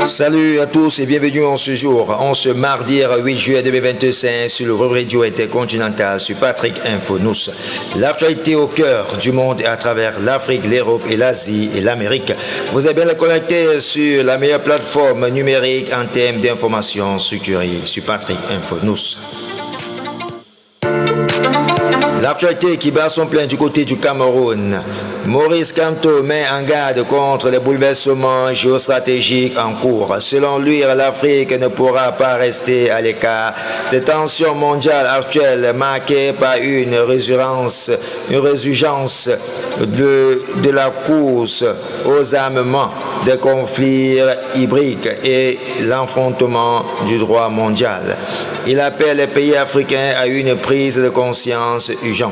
Salut à tous et bienvenue en ce jour, en ce mardi 8 juillet 2025 sur le radio intercontinental sur Patrick Info News. L'actualité au cœur du monde et à travers l'Afrique, l'Europe et l'Asie et l'Amérique. Vous êtes bien connecté sur la meilleure plateforme numérique en termes d'information structurée sur Patrick Info News. L'actualité qui bat son plein du côté du Cameroun. Maurice Kamto met en garde contre les bouleversements géostratégiques en cours. Selon lui, l'Afrique ne pourra pas rester à l'écart des tensions mondiales actuelles marquées par une résurgence de la course aux armements, des conflits hybrides et l'affrontement du droit mondial. Il appelle les pays africains à une prise de conscience urgente.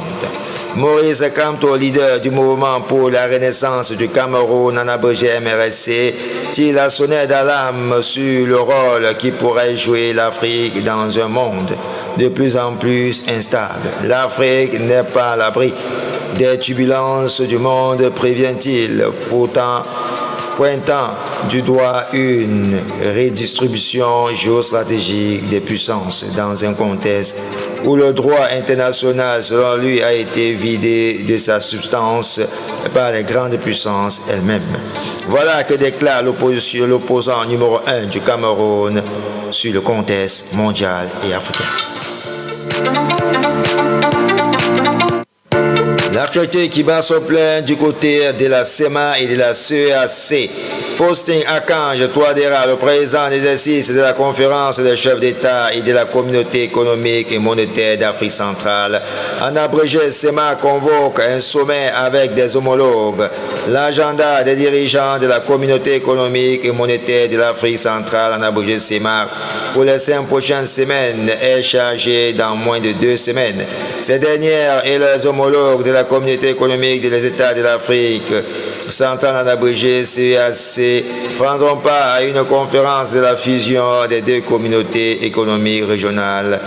Maurice Kamto, leader du mouvement pour la renaissance du Cameroun en abrégé MRSC, tire la sonnette d'alarme sur le rôle qui pourrait jouer l'Afrique dans un monde de plus en plus instable. L'Afrique n'est pas à l'abri des turbulences du monde, prévient-il, pointant du doigt une redistribution géostratégique des puissances dans un contexte où le droit international, selon lui, a été vidé de sa substance par les grandes puissances elles-mêmes. Voilà que déclare l'opposant numéro 1 du Cameroun sur le contexte mondial et africain. L'actualité qui bat son plein du côté de la CEMA et de la CEAC. Faustin Archange Touadéra, le président d'exercice de la conférence des chefs d'État et de la communauté économique et monétaire d'Afrique centrale, en abrégé CEMA, convoque un sommet avec des homologues. L'agenda des dirigeants de la communauté économique et monétaire de l'Afrique centrale, en abrégé CEMA, pour les 5 prochaines semaines est chargé dans moins de 2 semaines. Ces dernières et les homologues de la communauté économique des États de l'Afrique centrale, en abrégé CEAC, prendront part à une conférence de la fusion des 2 communautés économiques régionales,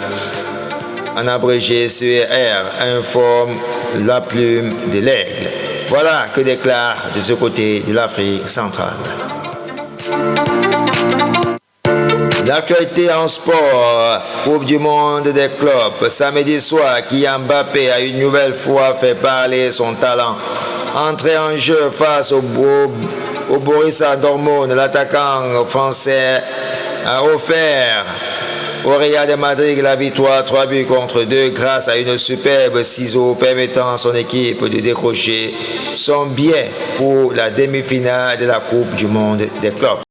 en abrégé CER, informe la plume de l'aigle. Voilà que déclare de ce côté de l'Afrique centrale. L'actualité en sport, Coupe du monde des clubs, samedi soir, Kylian Mbappé a une nouvelle fois fait parler son talent. Entré en jeu face au Borussia Dortmund, l'attaquant français a offert au Real de Madrid la victoire 3-2 grâce à une superbe ciseau permettant à son équipe de décrocher son billet pour la demi-finale de la Coupe du monde des clubs.